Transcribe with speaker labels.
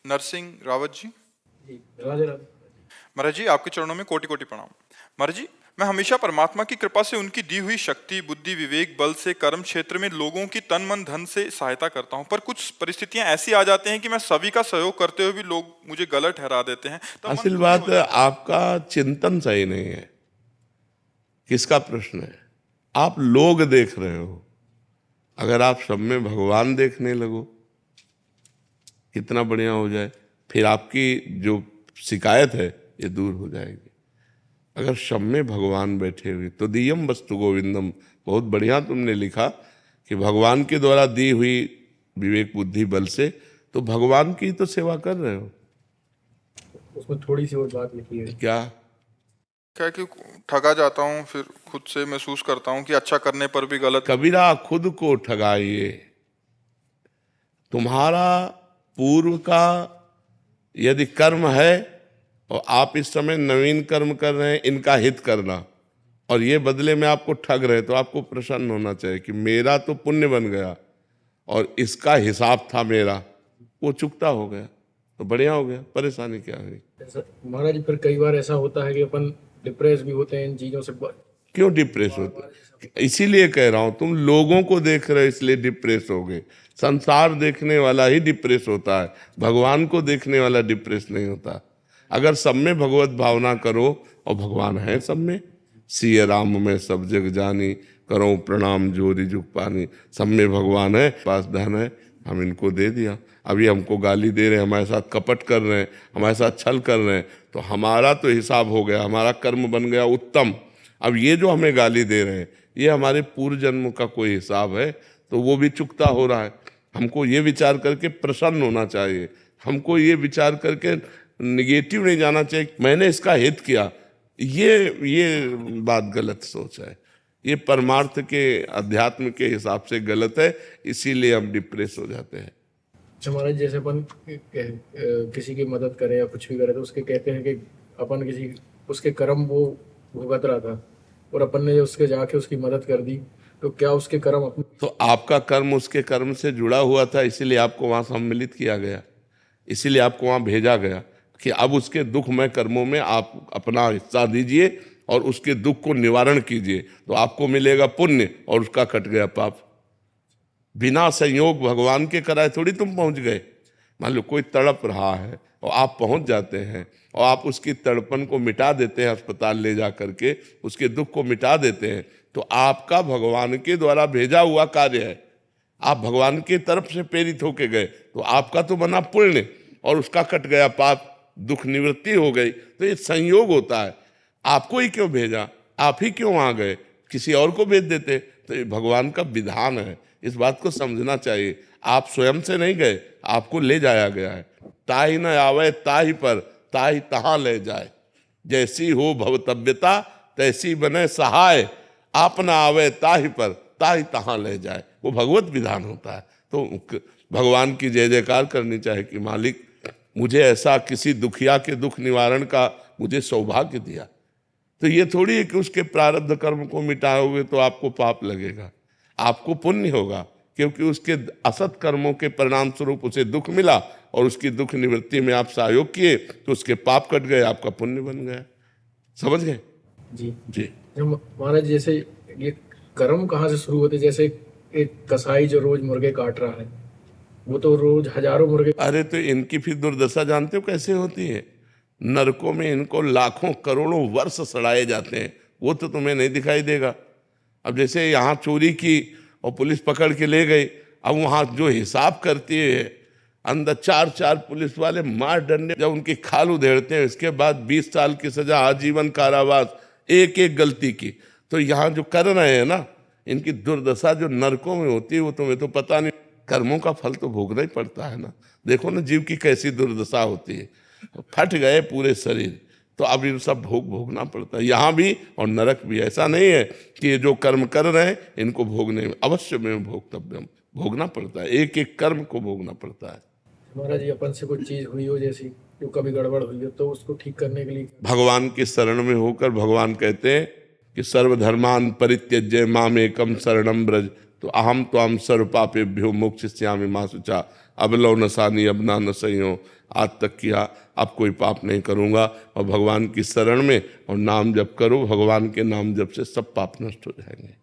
Speaker 1: नरसिंह रावत जी।
Speaker 2: जी, राधे राधे।
Speaker 1: महाराज जी, आपके चरणों में कोटि कोटि प्रणाम। महाराज जी, मैं हमेशा परमात्मा की कृपा से उनकी दी हुई शक्ति, बुद्धि, विवेक, बल से कर्म क्षेत्र में लोगों की तन मन धन से सहायता करता हूँ, पर कुछ परिस्थितियां ऐसी आ जाती हैं कि मैं सभी का सहयोग करते हुए भी लोग मुझे गलत ठहरा देते हैं, तब मन
Speaker 3: असल
Speaker 1: दुखी
Speaker 3: बात
Speaker 1: हो जाता है।
Speaker 3: आपका चिंतन सही नहीं है। किसका प्रश्न है? आप लोग देख रहे हो। अगर आप सब में भगवान देखने लगो, कितना बढ़िया हो जाए। फिर आपकी जो शिकायत है ये दूर हो जाएगी। अगर सब में भगवान बैठे हुए तो दियम वस्तु गोविंदम। बहुत बढ़िया तुमने लिखा कि भगवान के द्वारा दी हुई विवेक बुद्धि बल से तो भगवान की तो सेवा कर रहे हो।
Speaker 2: उसमें थोड़ी सी और बात लिखी है।
Speaker 3: क्या
Speaker 1: क्या है कि ठगा जाता हूँ, फिर खुद से महसूस करता हूँ कि अच्छा करने पर भी गलत।
Speaker 3: कबीरा खुद को ठगाइए। तुम्हारा पूर्व का यदि कर्म है और आप इस समय नवीन कर्म कर रहे हैं, इनका हित करना, और ये बदले में आपको ठग रहे, तो आपको प्रसन्न होना चाहिए कि मेरा तो पुण्य बन गया और इसका हिसाब था मेरा, वो चुकता हो गया तो बढ़िया हो गया। परेशानी क्या हुई?
Speaker 2: महाराज फिर कई बार ऐसा होता है कि अपन डिप्रेस भी होते हैं इन चीजों से।
Speaker 3: क्यों डिप्रेस होते? इसीलिए कह रहा हूं, तुम लोगों को देख रहे हो इसलिए डिप्रेस हो गए। संसार देखने वाला ही डिप्रेस होता है, भगवान को देखने वाला डिप्रेस नहीं होता। अगर सब में भगवत भावना करो, और भगवान है सब में, सिय राम में सब जग जानी, करो प्रणाम जोरी जुग पानी। सब में भगवान है, पास धन है, हम इनको दे दिया। अभी हमको गाली दे रहे हैं, हमारे साथ कपट कर रहे हैं, हमारे साथ छल कर रहे हैं, तो हमारा तो हिसाब हो गया, हमारा कर्म बन गया उत्तम। अब ये जो हमें गाली दे रहे हैं, ये हमारे पूर्व जन्म का कोई हिसाब है, तो वो भी चुकता हो रहा है। हमको ये विचार करके प्रसन्न होना चाहिए। हमको ये विचार करके निगेटिव नहीं जाना चाहिए मैंने इसका हित किया। ये बात गलत सोच है। ये परमार्थ के अध्यात्म के हिसाब से गलत है, इसीलिए हम डिप्रेस हो जाते हैं।
Speaker 2: अच्छा महाराज, जैसे अपन किसी की मदद करें या कुछ भी करें तो उसके कहते हैं कि अपन किसी उसके कर्म वो भुगत रहा था और अपन ने उसके जाके उसकी मदद कर दी, तो क्या उसके कर्म अपने?
Speaker 3: तो आपका कर्म उसके कर्म से जुड़ा हुआ था, इसीलिए आपको वहां सम्मिलित किया गया, इसीलिए आपको वहां भेजा गया कि अब उसके दुखमय कर्मों में आप अपना हिस्सा दीजिए और उसके दुख को निवारण कीजिए, तो आपको मिलेगा पुण्य और उसका कट गया पाप। बिना संयोग भगवान के कराए थोड़ी तुम पहुंच गए। मान लो कोई तड़प रहा है और आप पहुंच जाते हैं और आप उसकी तड़पन को मिटा देते हैं, अस्पताल ले जा करके उसके दुख को मिटा देते हैं, तो आपका भगवान के द्वारा भेजा हुआ कार्य है। आप भगवान की तरफ से प्रेरित होके गए, तो आपका तो बना पुण्य और उसका कट गया पाप, दुख निवृत्ति हो गई। तो ये संयोग होता है। आपको ही क्यों भेजा? आप ही क्यों आ गए? किसी और को भेज देते। तो ये भगवान का विधान है, इस बात को समझना चाहिए। आप स्वयं से नहीं गए, आपको ले जाया गया है। ताहि न आवे ताहि पर, ताहि तहाँ ले जाए। जैसी हो भवतव्यता तैसी बने सहाय, आप न आवे ताहि पर, ताहि तहाँ ले जाए। वो भगवत विधान होता है। तो भगवान की जय जयकार करनी चाहिए कि मालिक मुझे ऐसा किसी दुखिया के दुख निवारण का मुझे सौभाग्य दिया। तो ये थोड़ी है कि उसके प्रारब्ध कर्म को मिटाओगे तो आपको पाप लगेगा, आपको पुण्य होगा, क्योंकि उसके असत कर्मों के परिणाम स्वरूप उसे दुख मिला और उसकी दुख निवृत्ति में आप सहयोग किए तो उसके पाप कट गए, आपका पुण्य बन गया। समझ गए?
Speaker 2: जी
Speaker 3: जी।
Speaker 2: जब महाराज जैसे ये कर्म कहाँ से शुरू होते? जैसे एक कसाई जो रोज मुर्गे काट रहा है, वो तो रोज हजारों मुर्गे।
Speaker 3: अरे तो इनकी फिर दुर्दशा जानते हो कैसे होती है? नरकों में इनको लाखों करोड़ों वर्ष सड़ाए जाते हैं, वो तो तुम्हें नहीं दिखाई देगा। अब जैसे यहाँ चोरी की और पुलिस पकड़ के ले गई, अब वहाँ जो हिसाब करती है अंदर चार चार पुलिस वाले मार डंडे, जब उनकी खाल उधेड़ते हैं, इसके बाद 20 साल की सजा, आजीवन कारावास, एक एक गलती की। तो यहाँ जो कर रहे हैं ना, इनकी दुर्दशा जो नरकों में होती है वो तुम्हें तो पता नहीं। कर्मों का फल तो भोगना ही पड़ता है ना। देखो ना जीव की कैसी दुर्दशा होती है, फट गए पूरे शरीर, तो अब ये सब भोगना पड़ता है यहाँ भी और नरक भी। ऐसा नहीं है कि ये जो कर्म कर रहे हैं इनको भोगने में अवश्य में भोगतव्य, भोगना पड़ता है, एक एक कर्म को भोगना पड़ता है।
Speaker 2: महाराज जी अपन से कुछ चीज हुई हो, जैसी जो कभी गड़बड़ हुई हो, तो उसको ठीक करने के लिए
Speaker 3: भगवान की शरण में होकर भगवान कहते हैं कि सर्वधर्मान परित्यज्य मामेकम शरणम ब्रज, तो अहम त्वाम सर्व पापेभ्यो मोक्षयिष्यामि मा शुचा। अब लो नसानी अब ना नसइयो, आज तक किया अब कोई पाप नहीं करूँगा। और भगवान की शरण में और नाम जप करो, भगवान के नाम जप से सब पाप नष्ट हो जाएंगे।